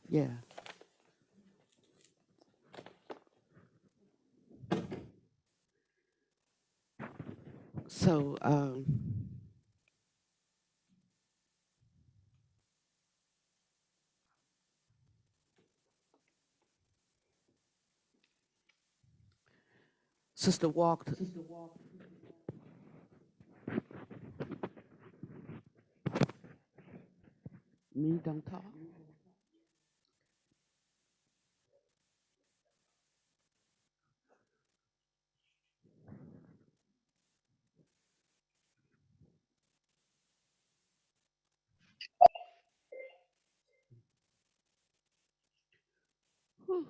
Yeah. So, Sister walked. Me don't talk. Whew.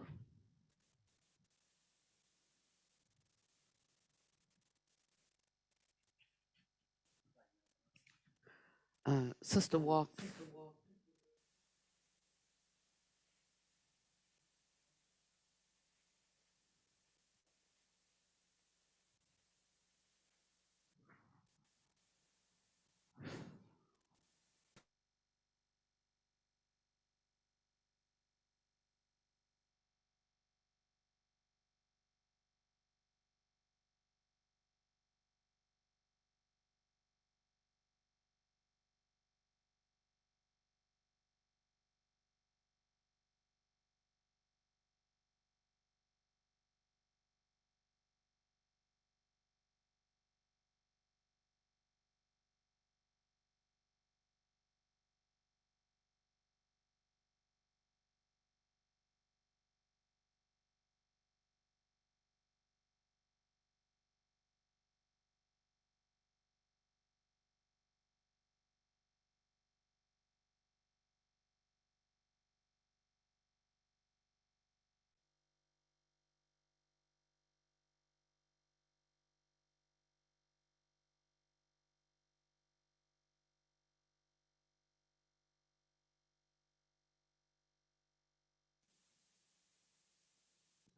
Sister walked.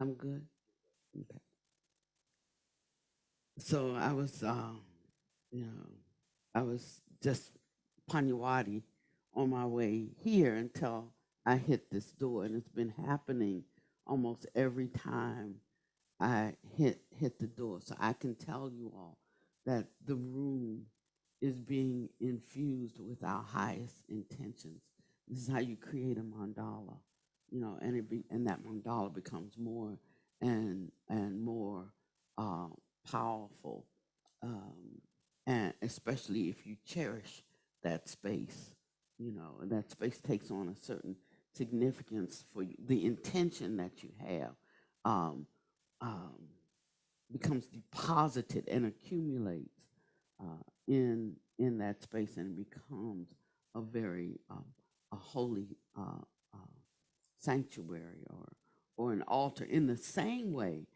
I'm good. Okay. So I was, you know, I was just Panyawadi on my way here until I hit this door, and it's been happening almost every time I hit the door. So I can tell you all that the room is being infused with our highest intentions. This is how you create a mandala, and that mandala becomes more and more uh, powerful, um, and especially if you cherish that space, and that space takes on a certain significance for you. The intention that you have. Um, um, Becomes deposited and accumulates in that space, and becomes a very a holy uh, sanctuary, or an altar. In the same way,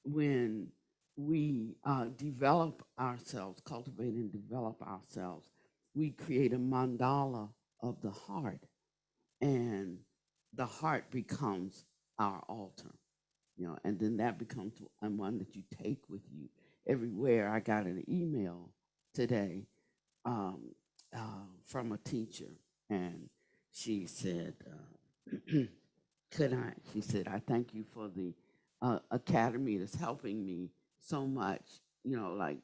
when we develop ourselves, cultivate and develop ourselves, we create a mandala of the heart, and the heart becomes our altar, and then that becomes one that you take with you everywhere. I got an email today um, from a teacher, and she said, she said, I thank you for the academy that's helping me so much, like,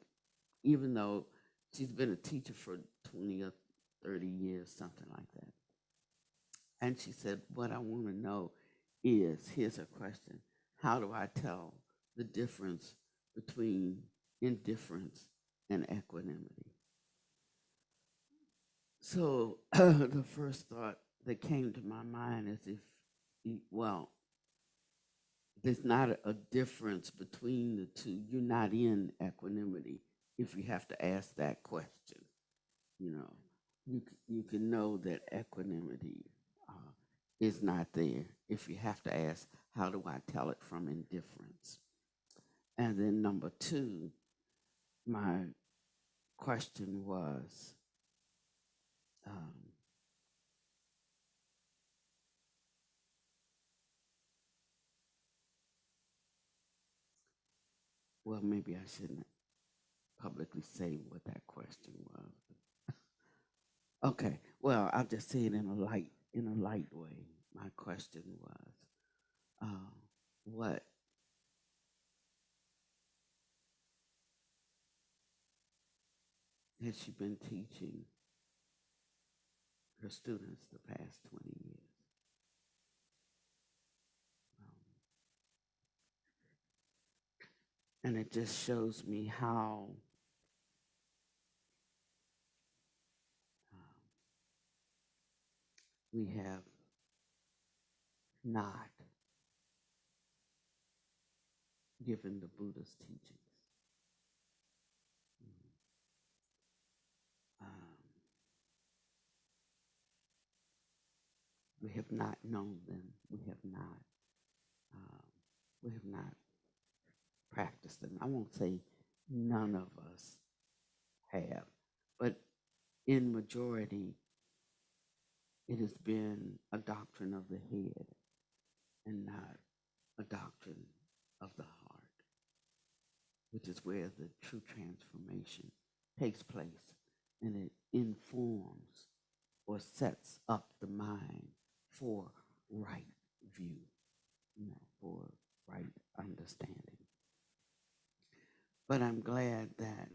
even though she's been a teacher for 20 or 30 years, something like that. And she said, what I want to know is, here's her question: how do I tell the difference between indifference and equanimity? So the first thought that came to my mind is, well, there's not a difference between the two. You're not in equanimity if you have to ask that question. You know, you can know that equanimity is not there if you have to ask, how do I tell it from indifference? And then number two, my question was, um, well, maybe I shouldn't publicly say what that question was. Okay, well, I'll just say it in a light way. my question was, what has she been teaching her students the past 20 years? Um, and it just shows me how um, we have not given the Buddha's teachings. Um, we have not known them. Um, we have not practiced them. I won't say none of us have, but in majority, it has been a doctrine of the head and not a doctrine of the heart, which is where the true transformation takes place, and it informs or sets up the mind for right view, for right understanding. But I'm glad that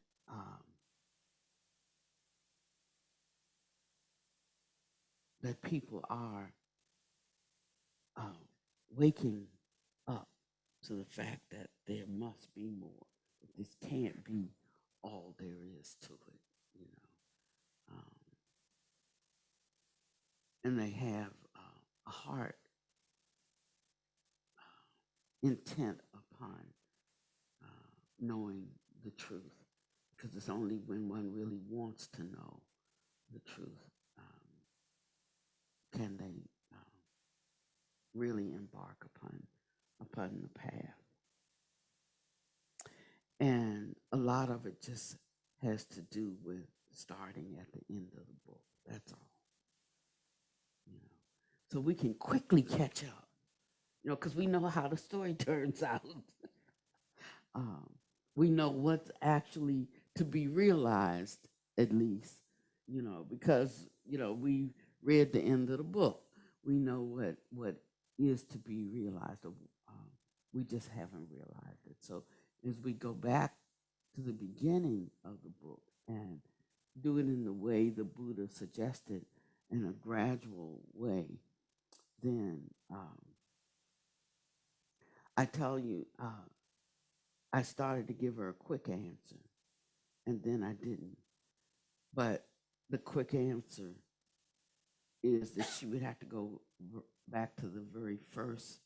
that people are uh, waking up to the fact that there must be more. This can't be all there is to it, you know. And they have a heart intent upon knowing the truth, because it's only when one really wants to know the truth can they really embark upon the path. And a lot of it just has to do with starting at the end of the book. That's all. You know, so we can quickly catch up. You know, because we know how the story turns out. um, we know what's actually to be realized, at least. You know, because we read the end of the book. We know what is to be realized. We just haven't realized it. So as we go back to the beginning of the book and do it in the way the Buddha suggested, in a gradual way, then I tell you, I started to give her a quick answer, and then I didn't. But the quick answer is that she would have to go back to the very first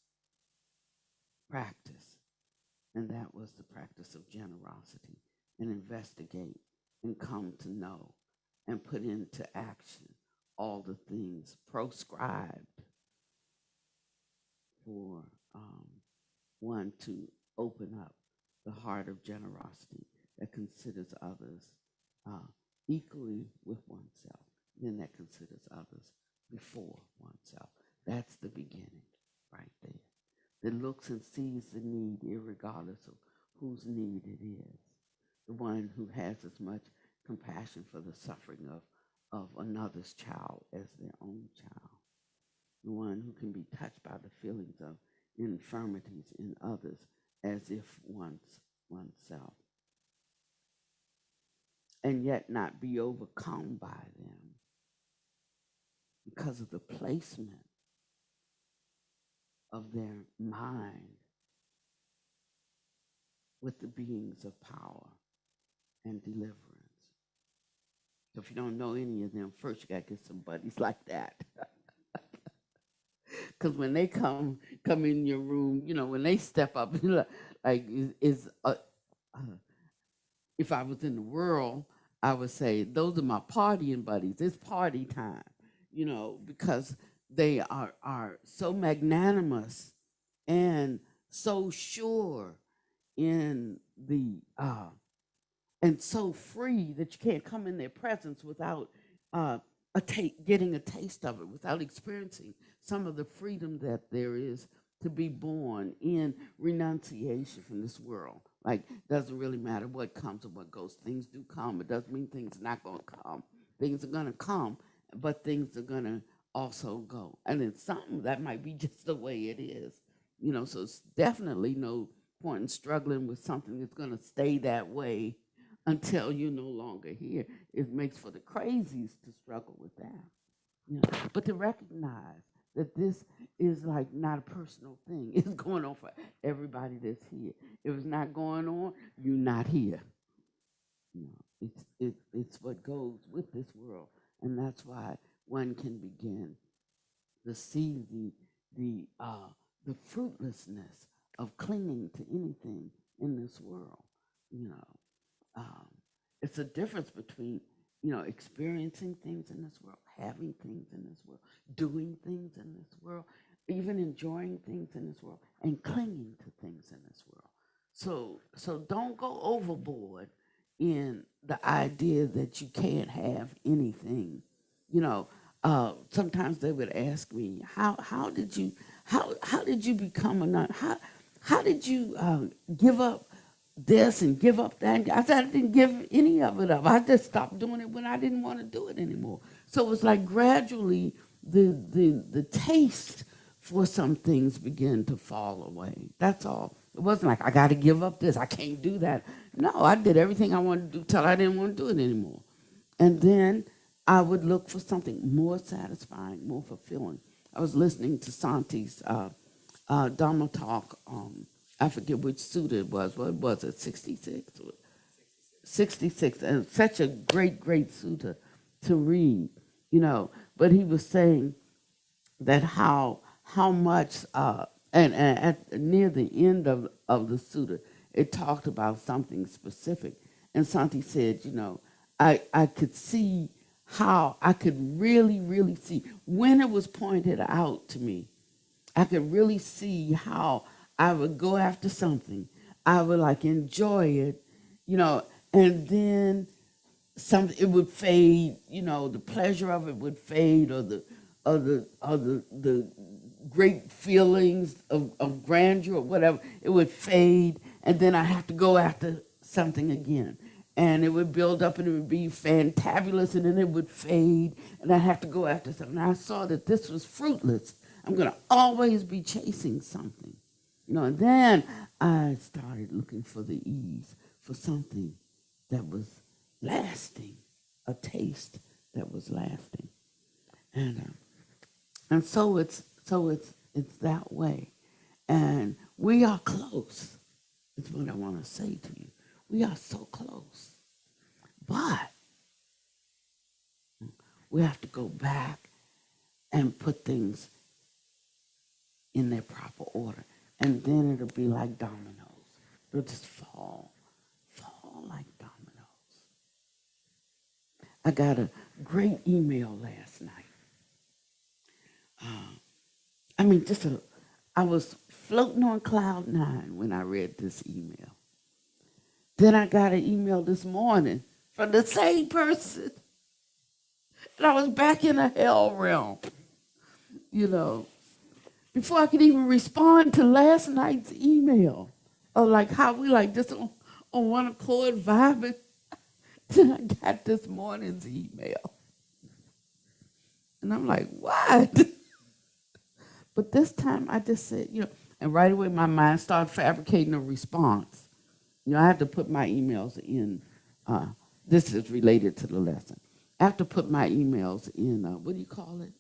practice, and that was the practice of generosity, and investigate and come to know and put into action all the things proscribed for one to open up the heart of generosity that considers others uh, equally with oneself, then that considers others before oneself. That's the beginning right there. That looks and sees the need irregardless of whose need it is. The one who has as much compassion for the suffering of another's child as their own child. The one who can be touched by the feelings of infirmities in others as if oneself, and yet not be overcome by them because of the placement of their mind with the beings of power and deliverance. So if you don't know any of them, first you got to get some buddies like that. Because when they come in your room, when they step up, like if I was in the world, I would say those are my partying buddies. It's party time, because they are so magnanimous and so sure in the and so free that you can't come in their presence without getting a taste of it, without experiencing some of the freedom that there is to be born in renunciation from this world. Like, doesn't really matter what comes or what goes. Things do come. It doesn't mean things are not going to come. Things are going to come, but things are going to also go. And then some that might be just the way it is, you know. So it's definitely no point in struggling with something that's going to stay that way until you're no longer here. It makes for the crazies to struggle with that, you know. But to recognize that this is like not a personal thing. It's going on for everybody that's here. If it's not going on, you're not here. You know, it's what goes with this world, and that's why one can begin to see the fruitlessness of clinging to anything in this world. You know, um, it's a difference between, you know, experiencing things in this world, having things in this world, doing things in this world, even enjoying things in this world, and clinging to things in this world. So don't go overboard in the idea that you can't have anything. You know, sometimes they would ask me, how did you become a nun? How did you give up this and give up that? I said I didn't give any of it up. I just stopped doing it when I didn't want to do it anymore. So it was like gradually the taste for some things began to fall away. That's all. It wasn't like I got to give up this. I can't do that. No, I did everything I wanted to do till I didn't want to do it anymore. And then I would look for something more satisfying, more fulfilling. I was listening to Santi's Dharma talk. I forget which suit it was. What was it? 66? 66. And such a great, great sutta to read, you know. But he was saying that how much, and at near the end of the sutta, it talked about something specific. And Santi said, you know, I could see how I could really, really see when it was pointed out to me. I could really see how I would go after something. I would like enjoy it, you know, and then something it would fade, you know, the pleasure of it would fade, or the great feelings of grandeur or whatever, it would fade, and then I have to go after something again. And it would build up and it would be fantabulous, and then it would fade, and I'd have to go after something. And I saw that this was fruitless. I'm going to always be chasing something. You know, and then I started looking for the ease, for something that was lasting, a taste that was lasting. And so it's that way. And we are close, is what I want to say to you. We are so close. But we have to go back and put things in their proper order. And then it'll be like dominoes. They'll just fall like dominoes. I got a great email last night. I was floating on cloud nine when I read this email. Then I got an email this morning from the same person. And I was back in a hell realm, you know, before I could even respond to last night's email. Or like how we like just on one accord vibing. Then I got this morning's email. And I'm like, what? But this time I just said, you know, and right away my mind started fabricating a response. You know, I have to put my emails in. This is related to the lesson. I have to put my emails in, what do you call it?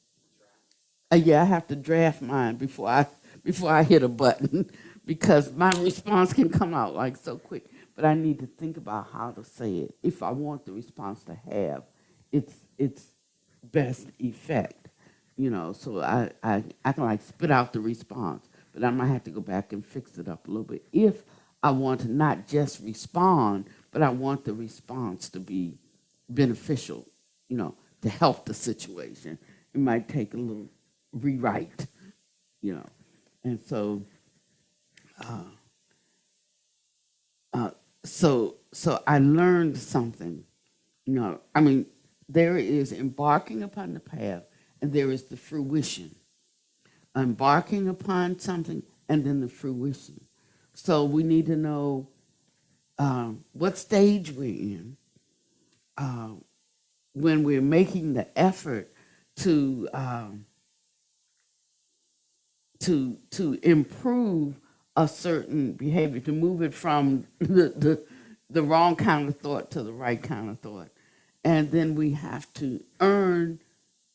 Yeah, I have to draft mine before I hit a button because my response can come out like so quick. But I need to think about how to say it if I want the response to have its best effect. You know, so I can like spit out the response, but I might have to go back and fix it up a little bit if I want to not just respond, but I want the response to be beneficial, you know, to help the situation. It might take a little rewrite, you know. And so, so I learned something, you know. I mean, there is embarking upon the path, and there is the fruition. Embarking upon something, and then the fruition. So we need to know what stage we're in when we're making the effort to improve a certain behavior, to move it from the wrong kind of thought to the right kind of thought. And then we have to earn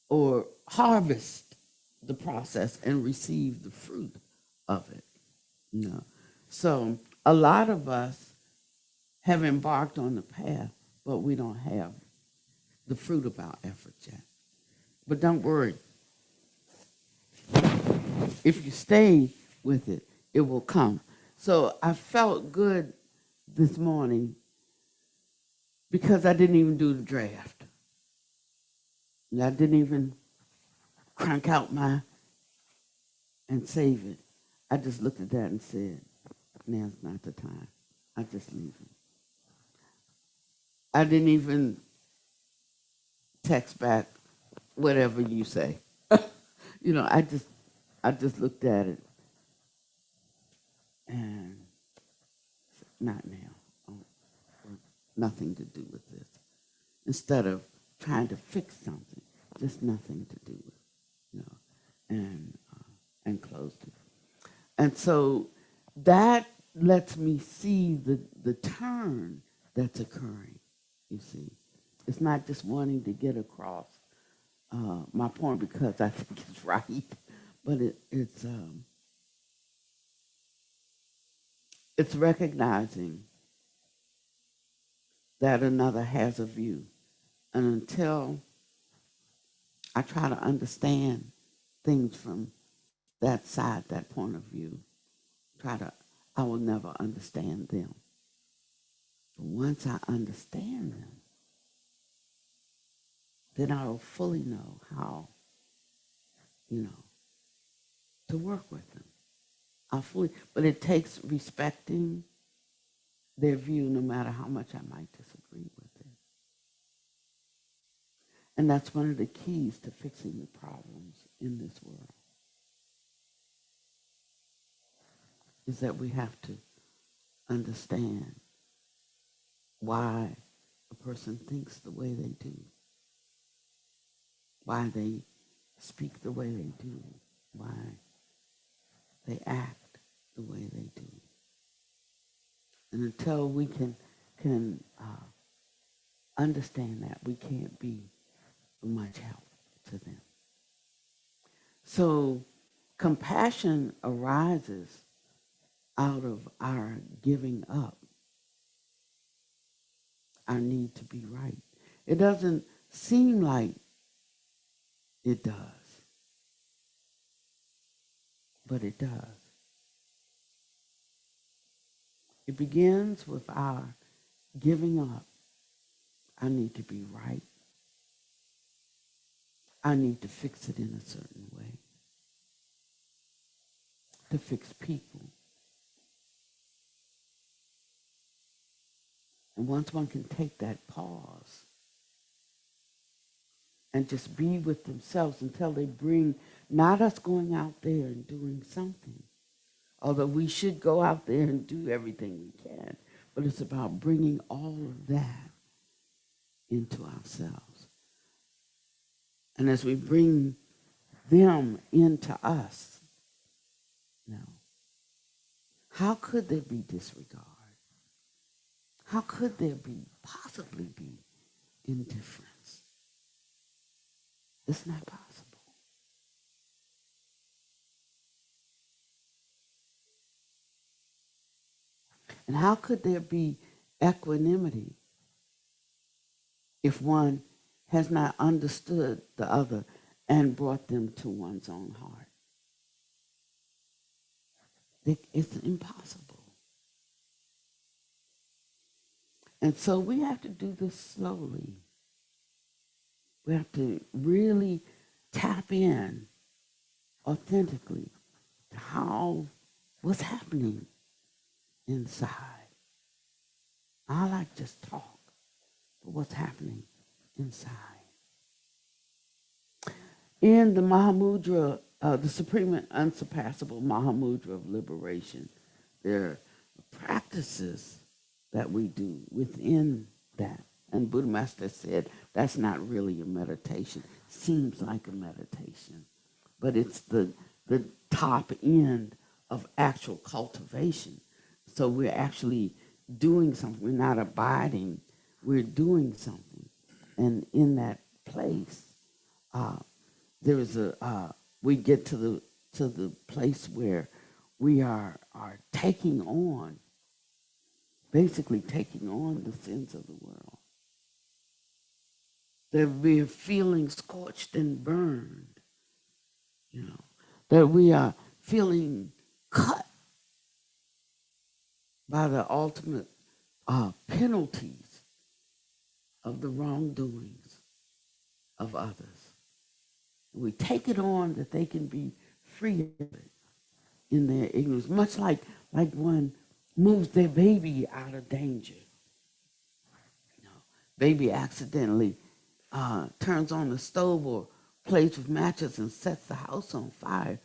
or harvest the process and receive the fruit of it. You know? So a lot of us have embarked on the path, but we don't have the fruit of our efforts yet. But don't worry. If you stay with it, it will come. So I felt good this morning because I didn't even do the draft. And I didn't even crank out my and save it. I just looked at that and said, now's not the time. I just leave it. I didn't even text back whatever you say. You know, I just looked at it and said, not now. Nothing to do with this. Instead of trying to fix something, just nothing to do with, you know, and closed it. And so that lets me see the turn that's occurring, you see. It's not just wanting to get across my point because I think it's right, but it's recognizing that another has a view. And until I try to understand things from that side, that point of view, I will never understand them. But once I understand them, then I will fully know how, you know, to work with them. But it takes respecting their view no matter how much I might disagree with it. And that's one of the keys to fixing the problems in this world, is that we have to understand why a person thinks the way they do, why they speak the way they do, why they act the way they do. And until we can understand that, we can't be much help to them. So compassion arises out of our giving up our need to be right. It doesn't seem like it does, but it does. It begins with our giving up. I need to be right. I need to fix it in a certain way. To fix people. And once one can take that pause and just be with themselves until they bring, not us going out there and doing something, although we should go out there and do everything we can, but it's about bringing all of that into ourselves. And as we bring them into us, you know, how could there be disregard? How could there possibly be indifference? It's not possible. And how could there be equanimity if one has not understood the other and brought them to one's own heart? It's impossible. And so we have to do this slowly. We have to really tap in authentically to what's happening inside. I like just talk, but what's happening inside. In the Mahamudra, the Supreme and Unsurpassable Mahamudra of Liberation, there are practices that we do within that. And Buddha Master said, that's not really a meditation. Seems like a meditation, but it's the top end of actual cultivation. So we're actually doing something. We're not abiding. We're doing something. And in that place, there is we get to the place where we are taking on, basically taking on the sins of the world. That we're feeling scorched and burned, that we are feeling cut by the ultimate penalties of the wrongdoings of others. We take it on that they can be free of it in their ignorance, much like one moves their baby out of danger. Baby accidentally turns on the stove or plays with matches and sets the house on fire.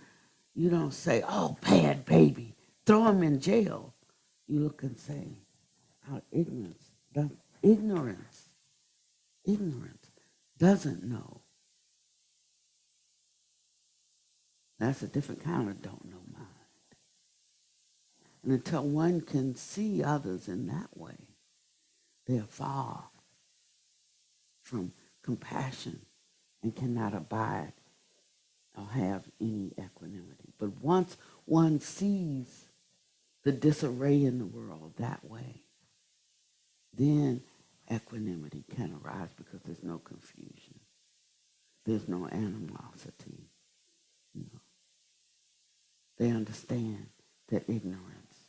You don't say, oh, bad baby, throw him in jail. You look and say, our ignorance doesn't know. That's a different kind of don't know mind. And until one can see others in that way, they're far from compassion and cannot abide or have any equanimity. But once one sees the disarray in the world that way, then equanimity can arise because there's no confusion. There's no animosity. They understand that ignorance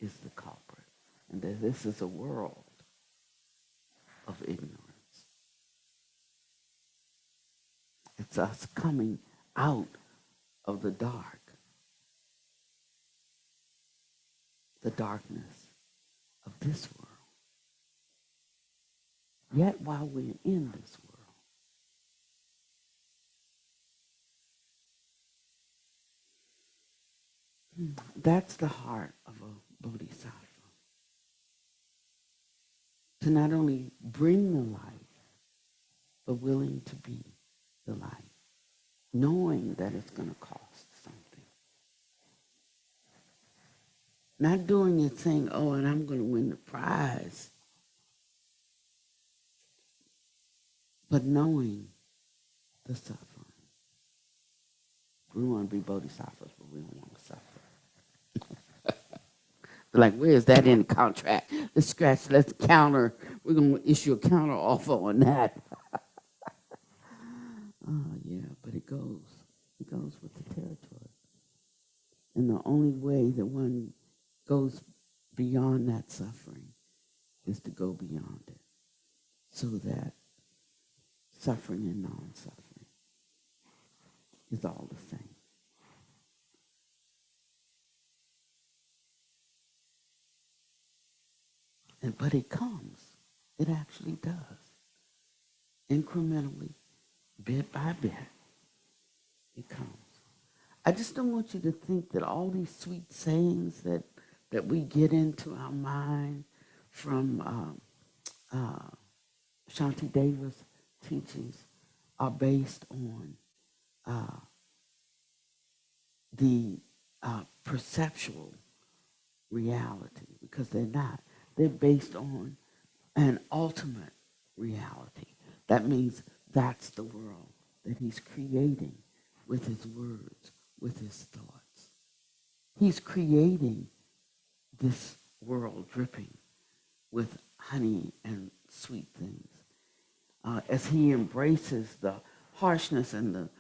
is the culprit and that this is a world of ignorance. It's us coming out of the darkness of this world. Yet while we're in this world, that's the heart of a bodhisattva. To not only bring the light, but willing to be the light, knowing that it's going to cost something. Not doing it saying, oh, and I'm going to win the prize, but knowing the suffering. We want to be bodhisattvas, but we don't want to suffer. Like, where is that in the contract? Let's counter. We're going to issue a counter offer on that. Yeah, but it goes with the territory. And the only way that one goes beyond that suffering is to go beyond it, so that suffering and non-suffering is all the same. But it comes. It actually does. Incrementally, bit by bit, it comes. I just don't want you to think that all these sweet sayings that we get into our mind from Shanti Deva's teachings are based on the perceptual reality, because they're not. They're based on an ultimate reality. That means that's the world that he's creating with his words, with his thoughts. He's creating this world dripping with honey and sweet things. As he embraces the harshness and the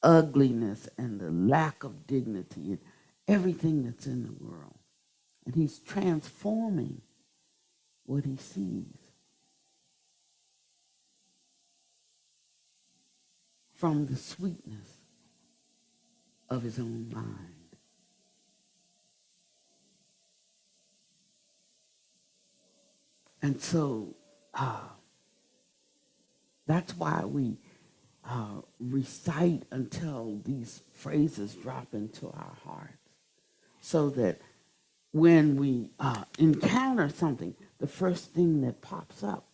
ugliness and the lack of dignity and everything that's in the world. And he's transforming what he sees from the sweetness of his own mind. And so that's why we recite until these phrases drop into our hearts, so that when we encounter something, the first thing that pops up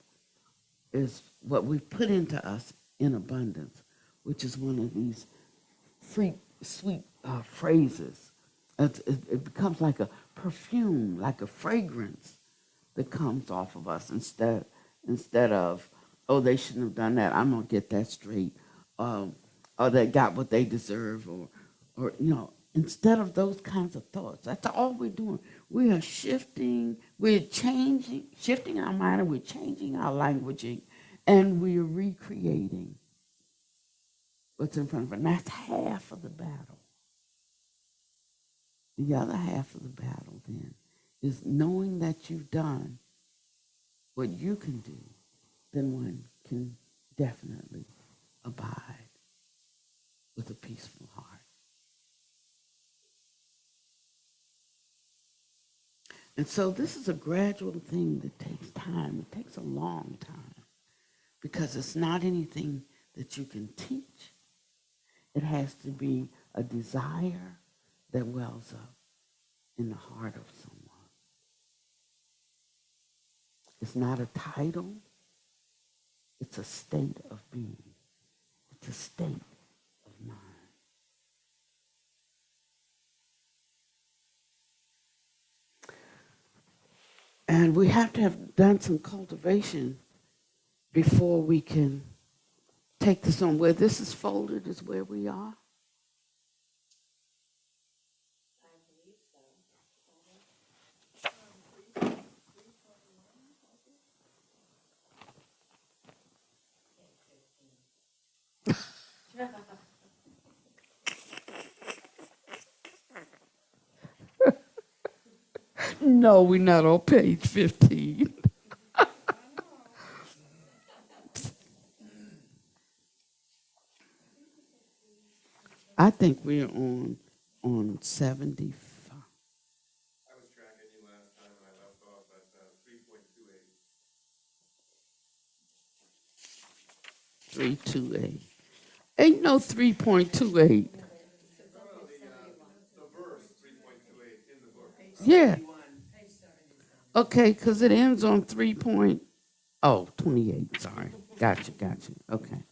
is what we put into us in abundance, which is one of these sweet phrases. It becomes like a perfume, like a fragrance that comes off of us instead of, oh, they shouldn't have done that. I'm gonna get that straight, or they got what they deserve, or instead of those kinds of thoughts. That's all we're doing. We are shifting our mind, and we're changing our languaging, and we're recreating what's in front of us. And that's half of the battle. The other half of the battle then is knowing that you've done what you can do, then one can definitely abide with a peaceful heart. And so this is a gradual thing that takes time. It takes a long time because it's not anything that you can teach. It has to be a desire that wells up in the heart of someone. It's not a title. It's a state of being. It's a state of mind. And we have to have done some cultivation before we can take this on. Where this is folded is where we are. No, we're not on page 15. I think we're on 75. I was tracking you last time and I left off at 3.28. 328. Ain't no 3.28. The verse 3.28 in the book. Yeah. Okay, because it ends on 3.28. Sorry. Gotcha. Okay.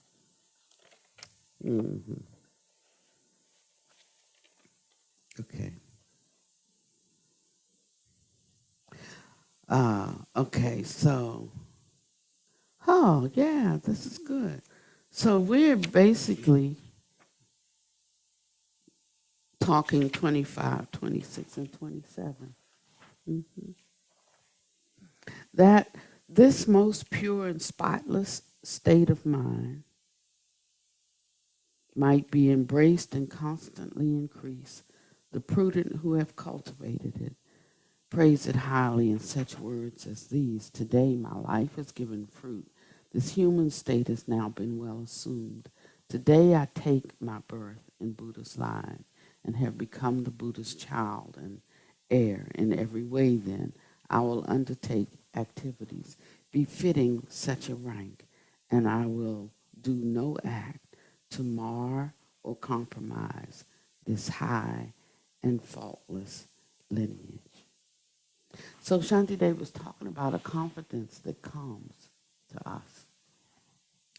hmm Okay. Okay, so, oh, yeah, this is good. So we're basically talking 25, 26, and 27. hmm That this most pure and spotless state of mind might be embraced and constantly increased. The prudent who have cultivated it praise it highly in such words as these. Today my life has given fruit. This human state has now been well assumed. Today I take my birth in Buddha's line and have become the Buddha's child and heir. In every way then, I will undertake activities befitting such a rank, and I will do no act to mar or compromise this high and faultless lineage. So Shanti was talking about a confidence that comes to us.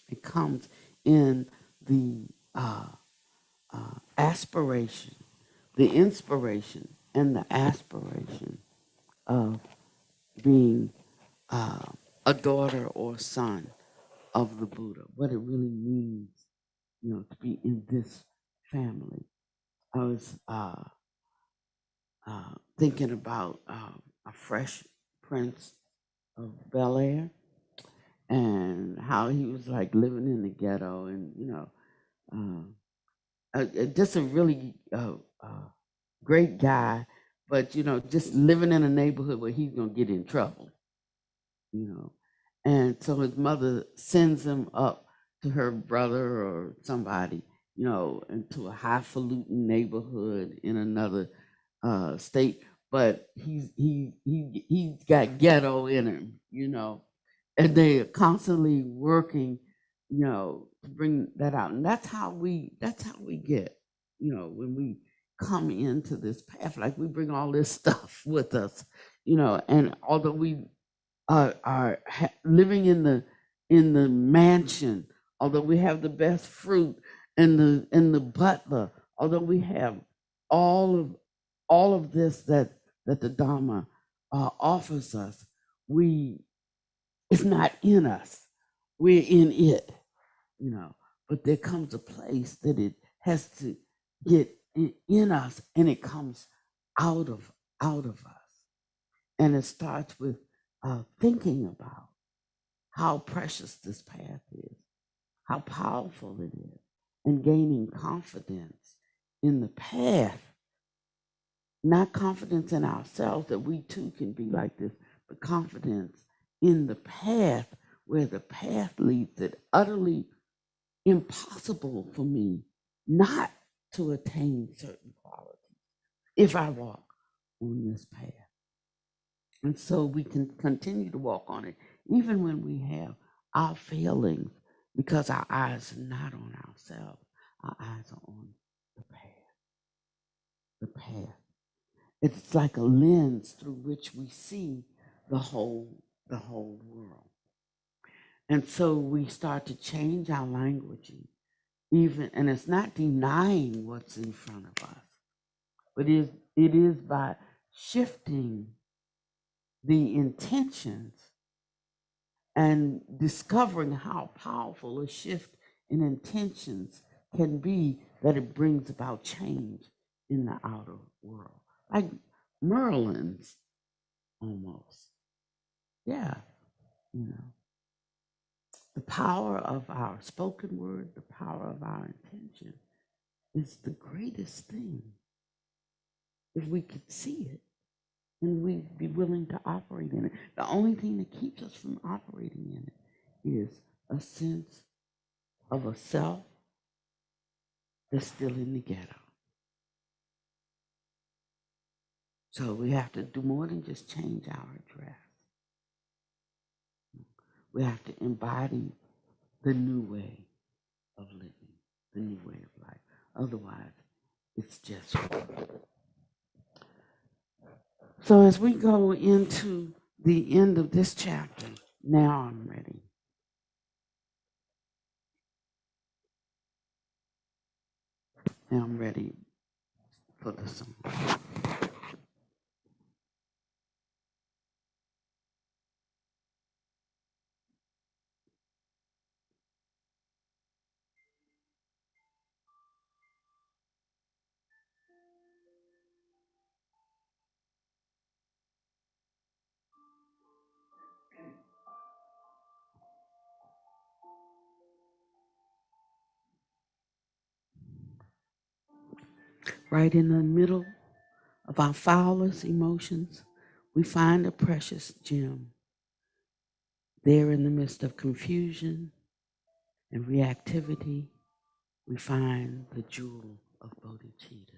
It comes in the aspiration, the inspiration, and the aspiration of being a daughter or son of the Buddha. What it really means, to be in this family. I was thinking about a Fresh Prince of Bel Air and how he was like living in the ghetto, and just a really great guy, but just living in a neighborhood where he's gonna get in trouble, you know. And so his mother sends him up to her brother or somebody, into a highfalutin neighborhood in another state, but he's got ghetto in him, and they are constantly working, to bring that out. And that's how we get, when we come into this path, like we bring all this stuff with us, and although we are living in the in the mansion, although we have the best fruit in the butler, although we have all of all of this that the Dharma offers us, we it's not in us. We're in it, you know. But there comes a place that it has to get in us, and it comes out of us, and it starts with thinking about how precious this path is, how powerful it is, and gaining confidence in the path, not confidence in ourselves that we too can be like this, but confidence in the path, where the path leads. It utterly impossible for me not to attain certain qualities if I walk on this path. And so we can continue to walk on it, even when we have our failings, because our eyes are not on ourselves. Our eyes are on the path. The path. It's like a lens through which we see the whole world. And so we start to change our languaging, even, and it's not denying what's in front of us, but it is by shifting the intentions and discovering how powerful a shift in intentions can be, that it brings about change in the outer world. Like Merlin's almost. Yeah, you know. The power of our spoken word, the power of our intention is the greatest thing. If we could see it and we'd be willing to operate in it. The only thing that keeps us from operating in it is a sense of a self that's still in the ghetto. So we have to do more than just change our address. We have to embody the new way of living, the new way of life. Otherwise, it's just war. So as we go into the end of this chapter, now I'm ready. Now I'm ready for the song. Right in the middle of our foulest emotions, we find a precious gem. There in the midst of confusion and reactivity, we find the jewel of bodhicitta.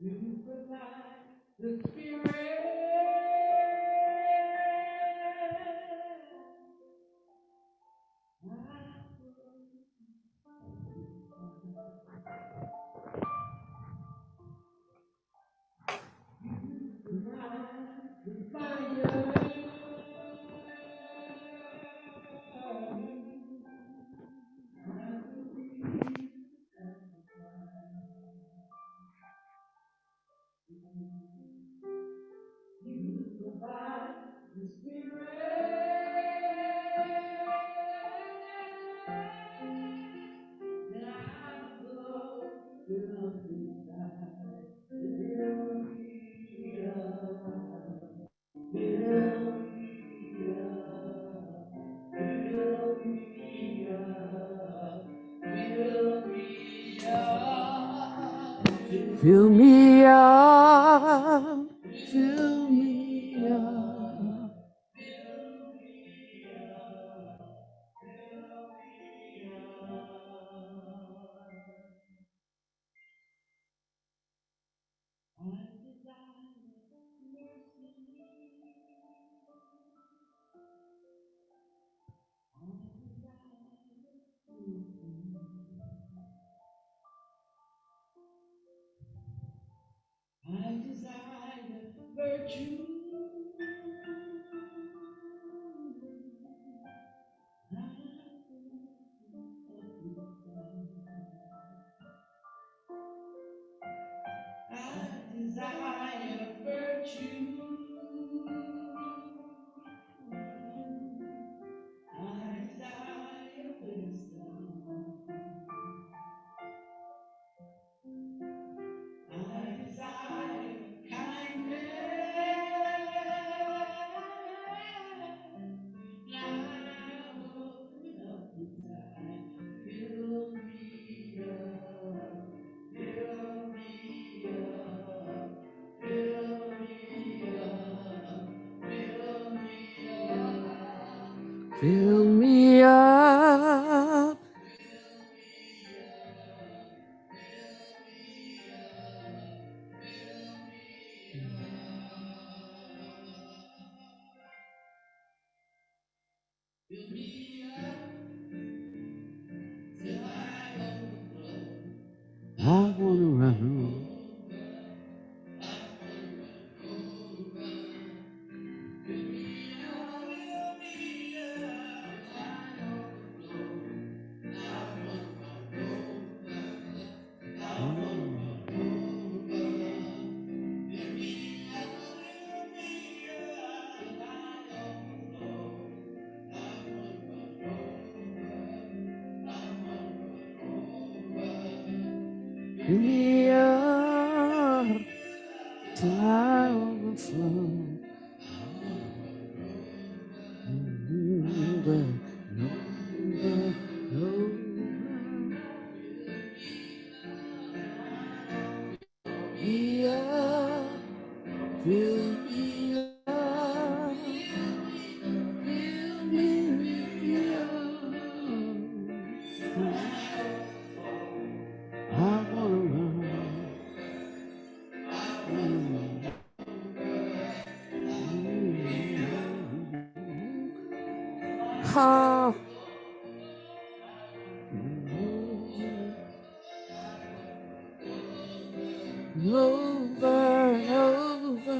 You provide the spirit. You provide the spirit. Now flow up inside. Fill me up. Fill me up. Fill me up. Fill me up. Fill me up. Fill me up. Fill me up. I wanna run. Fill me up till I overflow. Over, over, over. Me up, fill me up, fill me up. I wanna run. Oh. Over, over,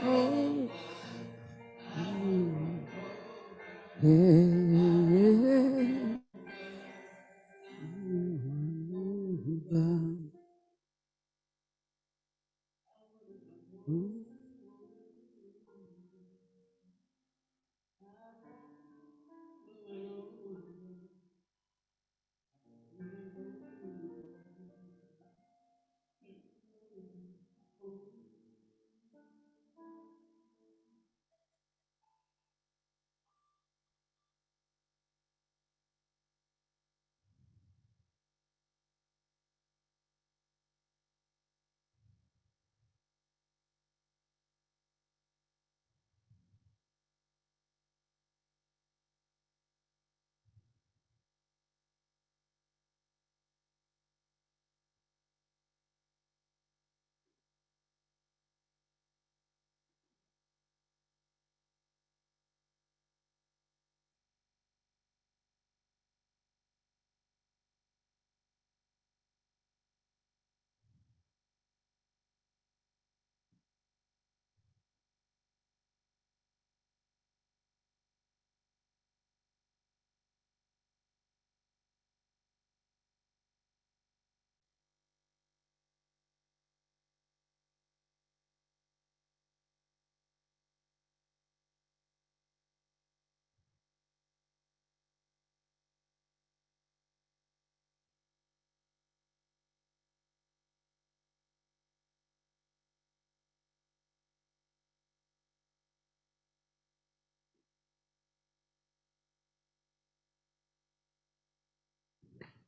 over,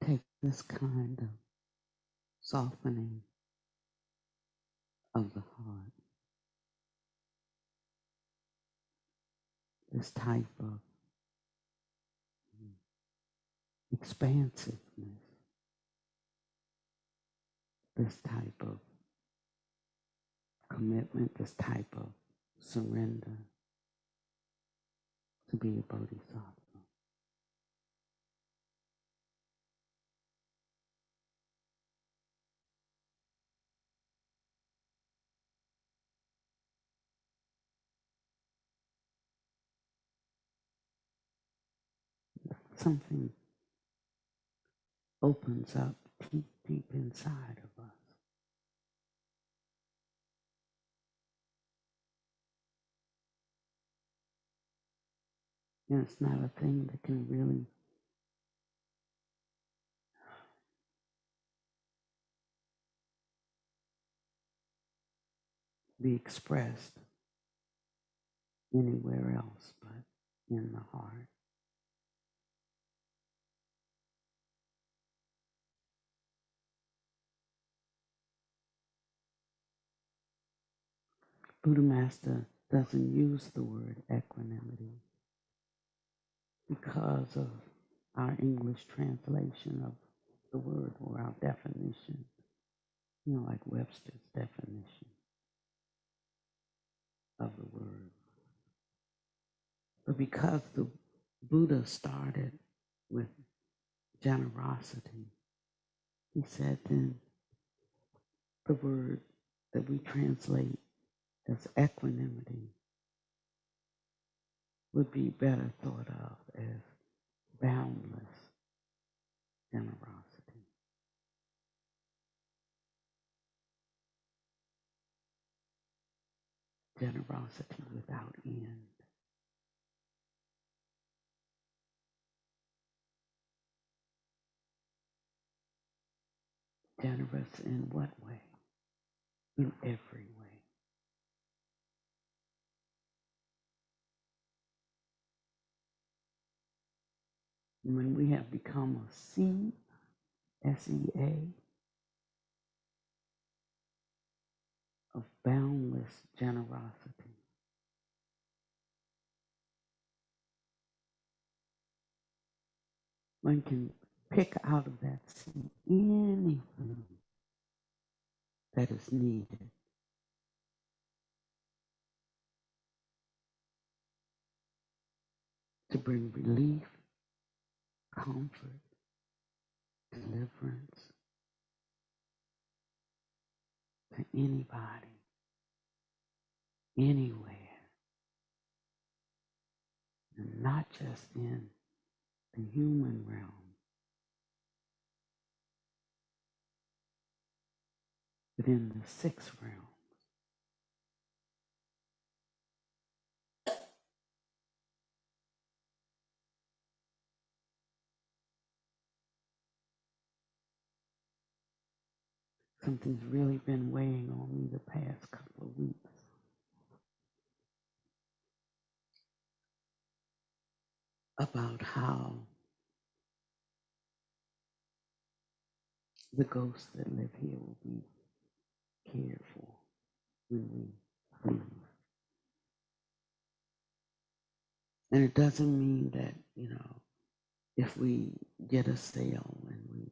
take this kind of softening of the heart, this type of expansiveness, this type of commitment, this type of surrender to be a bodhisattva. something opens up deep, deep inside of us. And it's not a thing that can really be expressed anywhere else but in the heart. Buddha Master doesn't use the word equanimity because of our English translation of the word or our definition, like Webster's definition of the word. But because the Buddha started with generosity, he said then the word that we translate as equanimity would be better thought of as boundless generosity. Generosity without end. Generous in what way? In every way. When we have become a seed, SEA, of boundless generosity, one can pick out of that seed anything that is needed to bring relief, comfort, deliverance to anybody, anywhere, and not just in the human realm, but in the sixth realm. Something's really been weighing on me the past couple of weeks. About how the ghosts that live here will be cared for when we leave. And it doesn't mean that, if we get a sale and we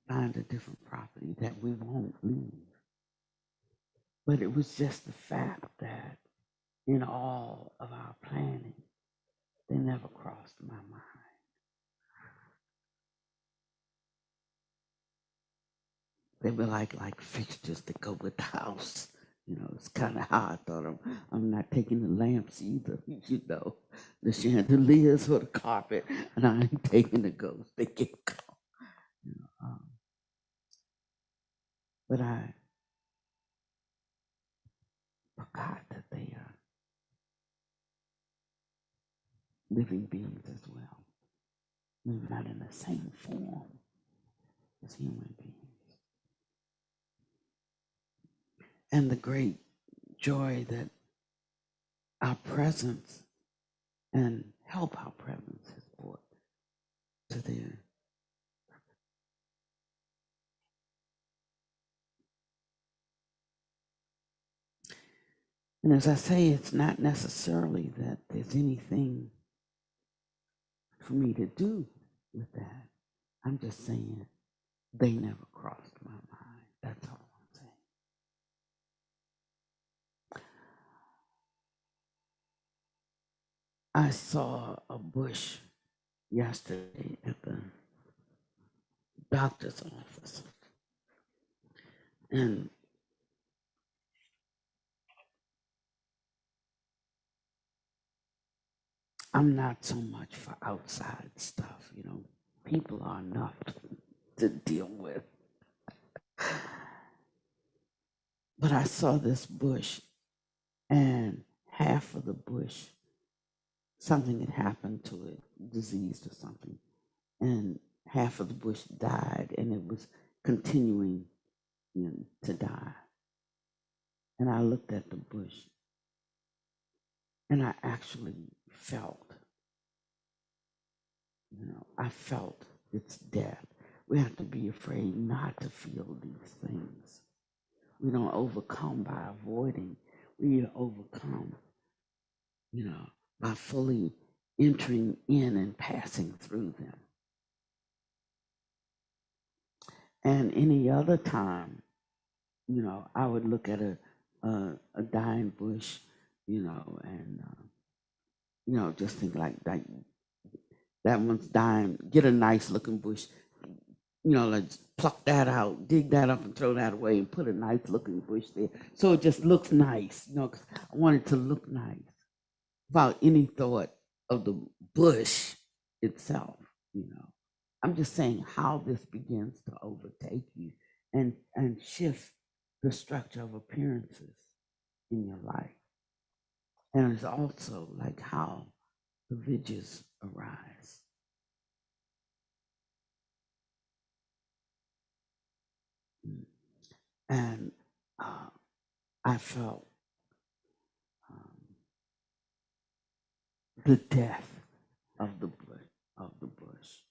find a different property that we won't leave. But it was just the fact that in all of our planning, they never crossed my mind. They were like fixtures that go with the house. It's kind of how I thought I'm not taking the lamps either, the chandeliers or the carpet, and I ain't taking the ghosts. They can go. But I forgot that they are living beings as well. Maybe not in the same form as human beings. And the great joy that our presence and help our presence has brought to them. And as I say, it's not necessarily that there's anything for me to do with that. I'm just saying they never crossed my mind. That's all I'm saying. I saw a bush yesterday at the doctor's office. And I'm not so much for outside stuff, you know. People are enough to deal with. But I saw this bush, and half of the bush, something had happened to it, diseased or something, and half of the bush died, and it was continuing, you know, to die. And I looked at the bush, and I actually felt, you know, I felt its death. We have to be afraid not to feel these things. We don't overcome by avoiding. We overcome, you know, by fully entering in and passing through them. And any other time, you know, I would look at a dying bush, you know, and you know, just think like that one's dying. Get a nice looking bush, you know, like pluck that out, dig that up, and throw that away, and put a nice looking bush there, so it just looks nice. You know, 'cause I want it to look nice, without any thought of the bush itself. You know, I'm just saying how this begins to overtake you and shift the structure of appearances in your life. And it's also like how the vidya's arise. Mm. And I felt um, the death of the bush, of the bush.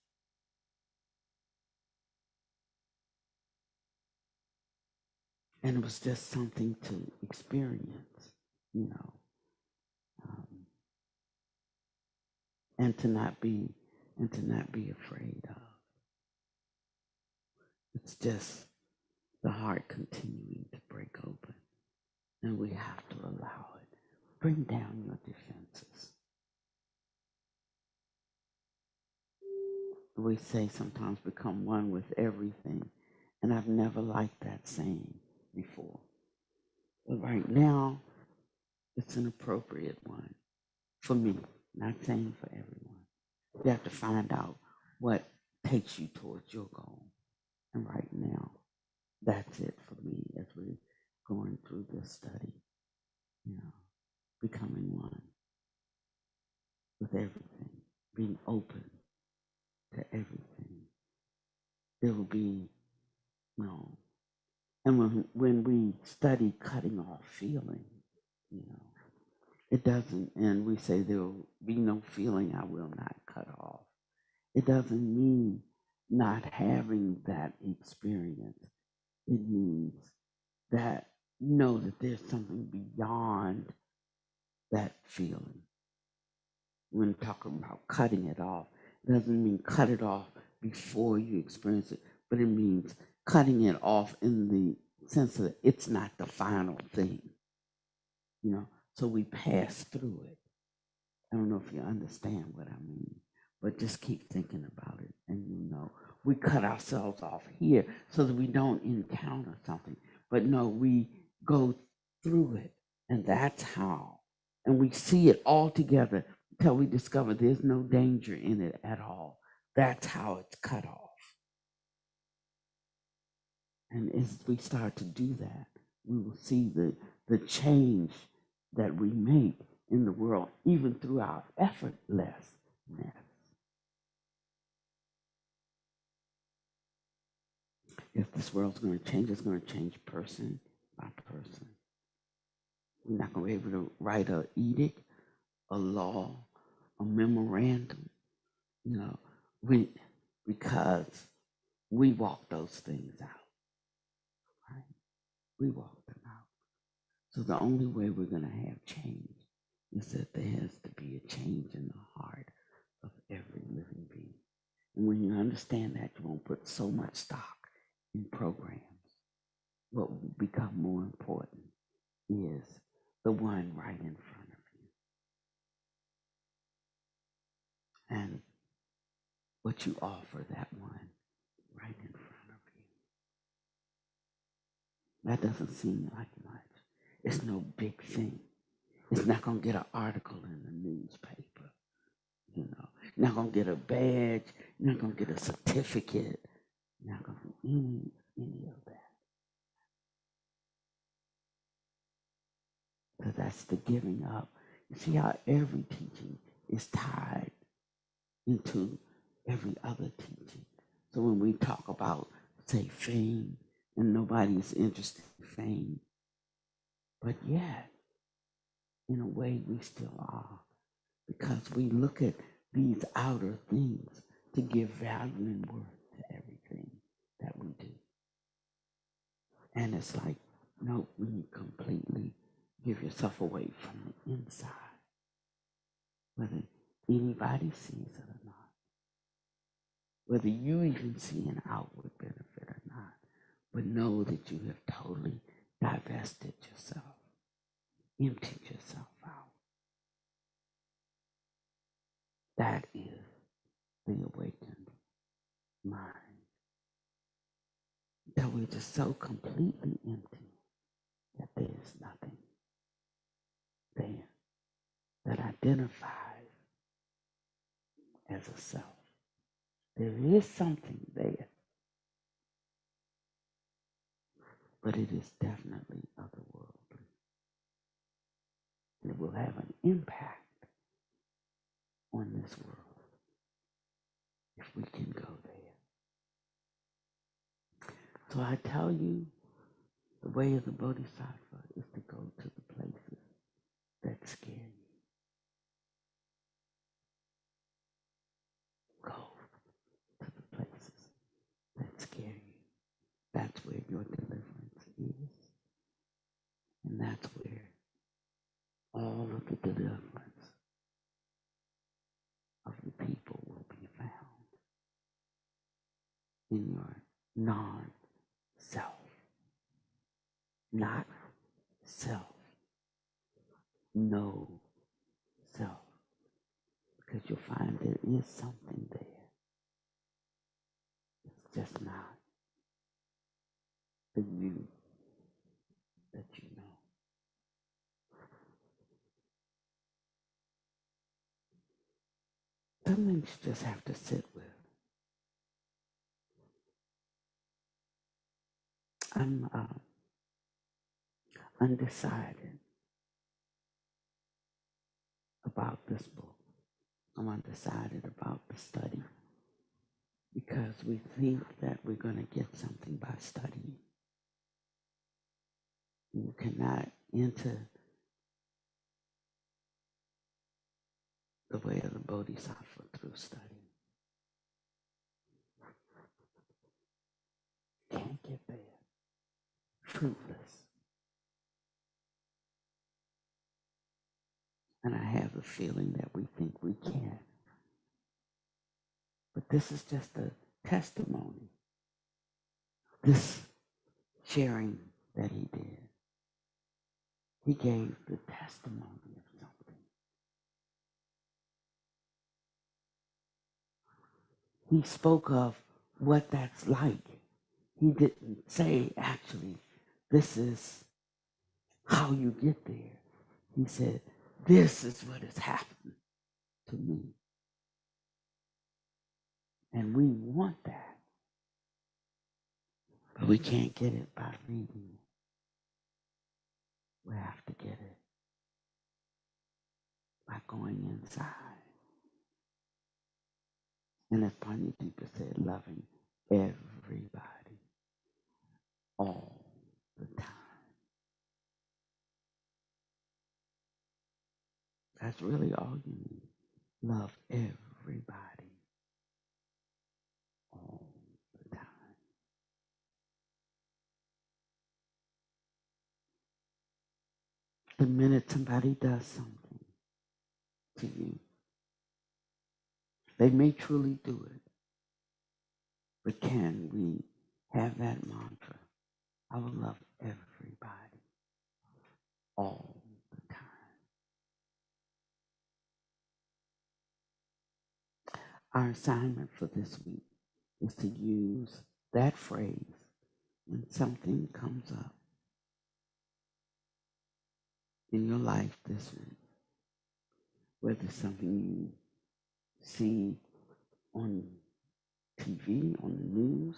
And it was just something to experience, you know, um, and to not be afraid of. It's just the heart continuing to break open, and we have to allow it. Bring down your defenses. We say sometimes become one with everything, and I've never liked that saying before. But right now, it's an appropriate one for me, not saying for everyone. You have to find out what takes you towards your goal. And right now, that's it for me as we're going through this study, you know, becoming one with everything, being open to everything. There will be, you know, and when we study cutting off feeling, you know, it doesn't, and we say there will be no feeling I will not cut off. It doesn't mean not having that experience. It means that you know that there's something beyond that feeling. When talking about cutting it off, it doesn't mean cut it off before you experience it, but it means cutting it off in the sense that it's not the final thing, you know. So we pass through it. I don't know if you understand what I mean, but just keep thinking about it, and you know, we cut ourselves off here so that we don't encounter something. But no, we go through it, and that's how. And we see it all together until we discover there's no danger in it at all. That's how it's cut off. And as we start to do that, we will see the change that we make in the world, even through our effortlessness. If this world's going to change, it's going to change person by person. We're not going to be able to write an edict, a law, a memorandum, you know, because we walk those things out, right? We walk them out. So the only way we're going to have change is that there has to be a change in the heart of every living being. And when you understand that, you won't put so much stock in programs. What will become more important is the one right in front of you. And what you offer that one right in front of you. That doesn't seem like much. It's no big thing. It's not going to get an article in the newspaper. You're not going to get a badge. You're not going to get a certificate. You're not going to do any of that. Because that's the giving up. You see how every teaching is tied into every other teaching. So when we talk about, say, fame, and nobody's interested in fame, but yet, in a way, we still are. Because we look at these outer things to give value and worth to everything that we do. And it's like, no, when you completely give yourself away from the inside, whether anybody sees it or not, whether you even see an outward benefit or not, but know that you have totally divested yourself, emptied yourself out. That is the awakened mind. That we're just so completely empty that there is nothing there that identifies as a self. There is something there, but it is definitely otherworldly. It will have an impact on this world if we can go there. So I tell you, the way of the Bodhisattva is to go to the places that scare you. Go to the places that scare you. That's where your deliverance is. And that's where all of the deliverance of the people will be found. In your non-self. Not self. No self. Because you'll find there is something there. It's just not the you that you know. Some things you just have to sit with. I'm undecided about this book. I'm undecided about the study because we think that we're going to get something by studying. You cannot enter the way of the Bodhisattva through study. Can't get there. Fruitless. And I have a feeling that we think we can. But this is just a testimony. This sharing that he did. He gave the testimony of something. He spoke of what that's like. He didn't say, actually, this is how you get there. He said, this is what has happened to me. And we want that. But we can't get it by reading. We have to get it by going inside. And as Panyatika said, loving everybody all the time. That's really all you need. Love everybody all the time. The minute somebody does something to you, they may truly do it, but can we have that mantra? I will love everybody all the time. Our assignment for this week is to use that phrase when something comes up in your life this week, whether it's something you see on TV, on the news,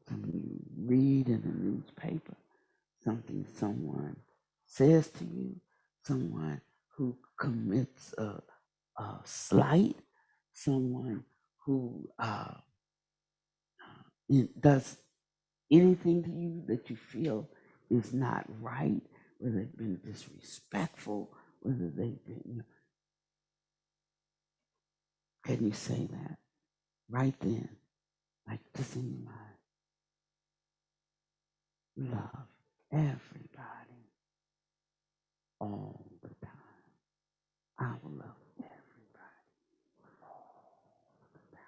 something you read in a newspaper, something someone says to you, someone who commits a slight, someone who does anything to you that you feel is not right, whether they've been disrespectful, whether they've been, can you say that right then, like this in your mind? Love everybody all the time. I will love everybody all the time.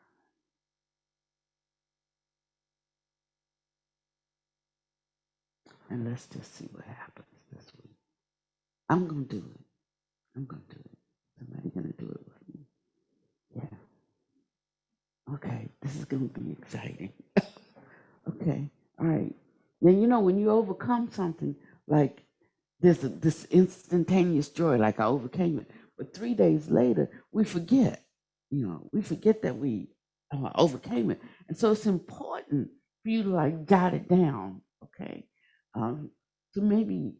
And let's just see what happens this week. I'm going to do it. I'm going to do it. Somebody going to do it with me. Yeah. Okay. This is going to be exciting. Okay. All right. Now, when you overcome something, like there's this instantaneous joy, like I overcame it. But 3 days later, we forget. We forget that we overcame it. And so it's important for you to like jot it down, okay? So maybe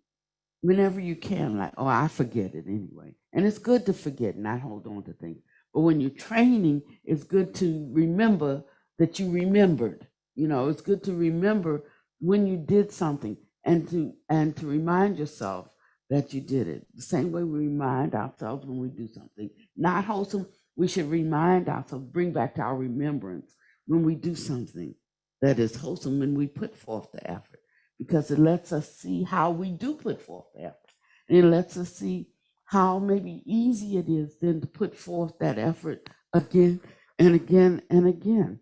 whenever you can, like, oh, I forget it anyway. And it's good to forget, not hold on to things. But when you're training, it's good to remember that you remembered. It's good to remember when you did something and to remind yourself that you did it. The same way we remind ourselves when we do something not wholesome, we should remind ourselves, bring back to our remembrance when we do something that is wholesome, when we put forth the effort, because it lets us see how we do put forth the effort. And it lets us see how maybe easy it is then to put forth that effort again and again and again.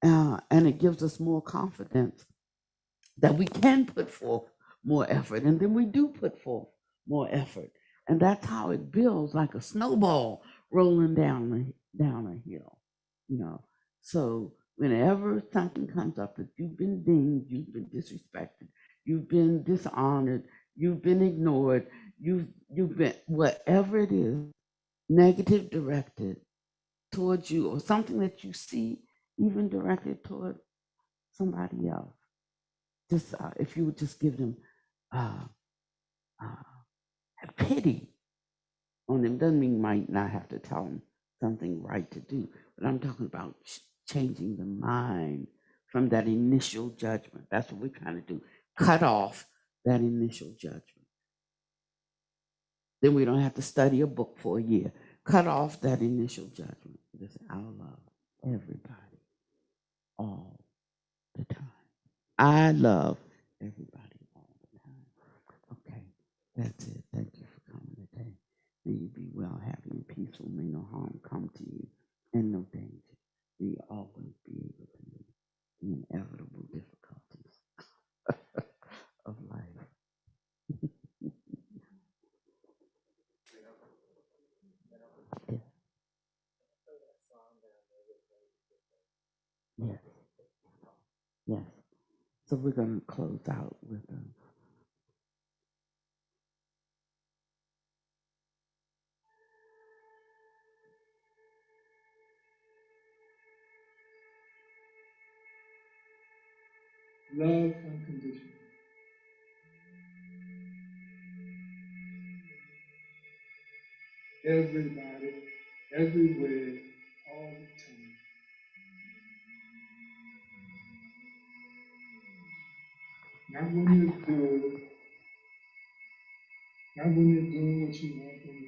And it gives us more confidence that we can put forth more effort. And then we do put forth more effort. And that's how it builds, like a snowball rolling down a hill. So whenever something comes up that you've been dinged, you've been disrespected, you've been dishonored, you've been ignored, you've been, whatever it is, negative directed towards you, or something that you see even directed toward somebody else, just if you would just give them uh, pity on them. Doesn't mean you might not have to tell them something right to do, but I'm talking about changing the mind from that initial judgment. That's what we're trying to do. Cut off that initial judgment. Then we don't have to study a book for a year. Cut off that initial judgment. Just I'll love everybody all the time. I love everybody all the time. Okay, that's it. Thank you for coming today. May you be well, happy, and peaceful. May no harm come to you and no danger. May you always be able to meet the inevitable difficulties of life. Yes, yes, yes. So we're going to close out with love unconditional. Everybody, everywhere, all the time. Not when you're good, not when you're doing what you want them to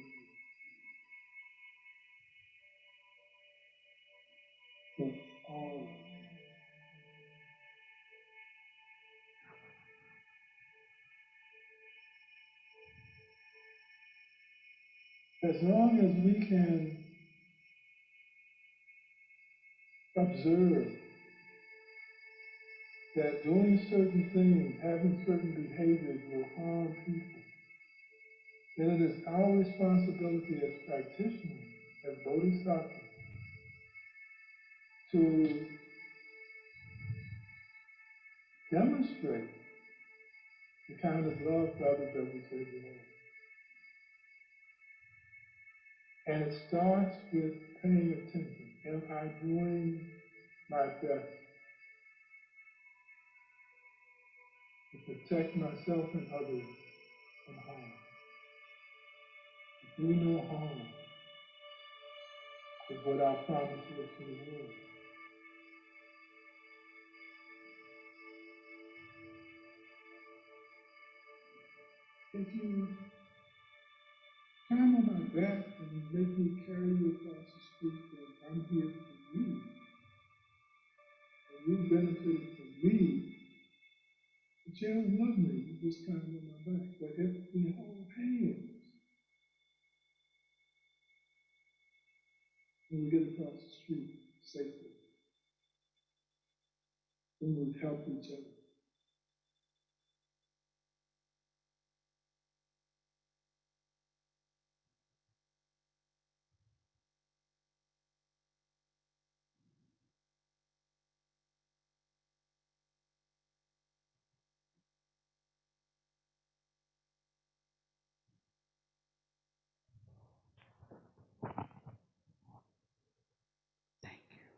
do, but all. As long as we can observe that doing certain things, having certain behaviors will harm people, then it is our responsibility as practitioners, as bodhisattvas, to demonstrate the kind of love for others that we say we have. And it starts with paying attention. Am I doing my best to protect myself and others from harm? To do no harm is what our promise is to the world. If you climb on my back and make me carry you across the street, then I'm here for you. And you benefited from me. But you don't love me, you just climb on my back. But if we hold hands when we get across the street safely, then we help each other.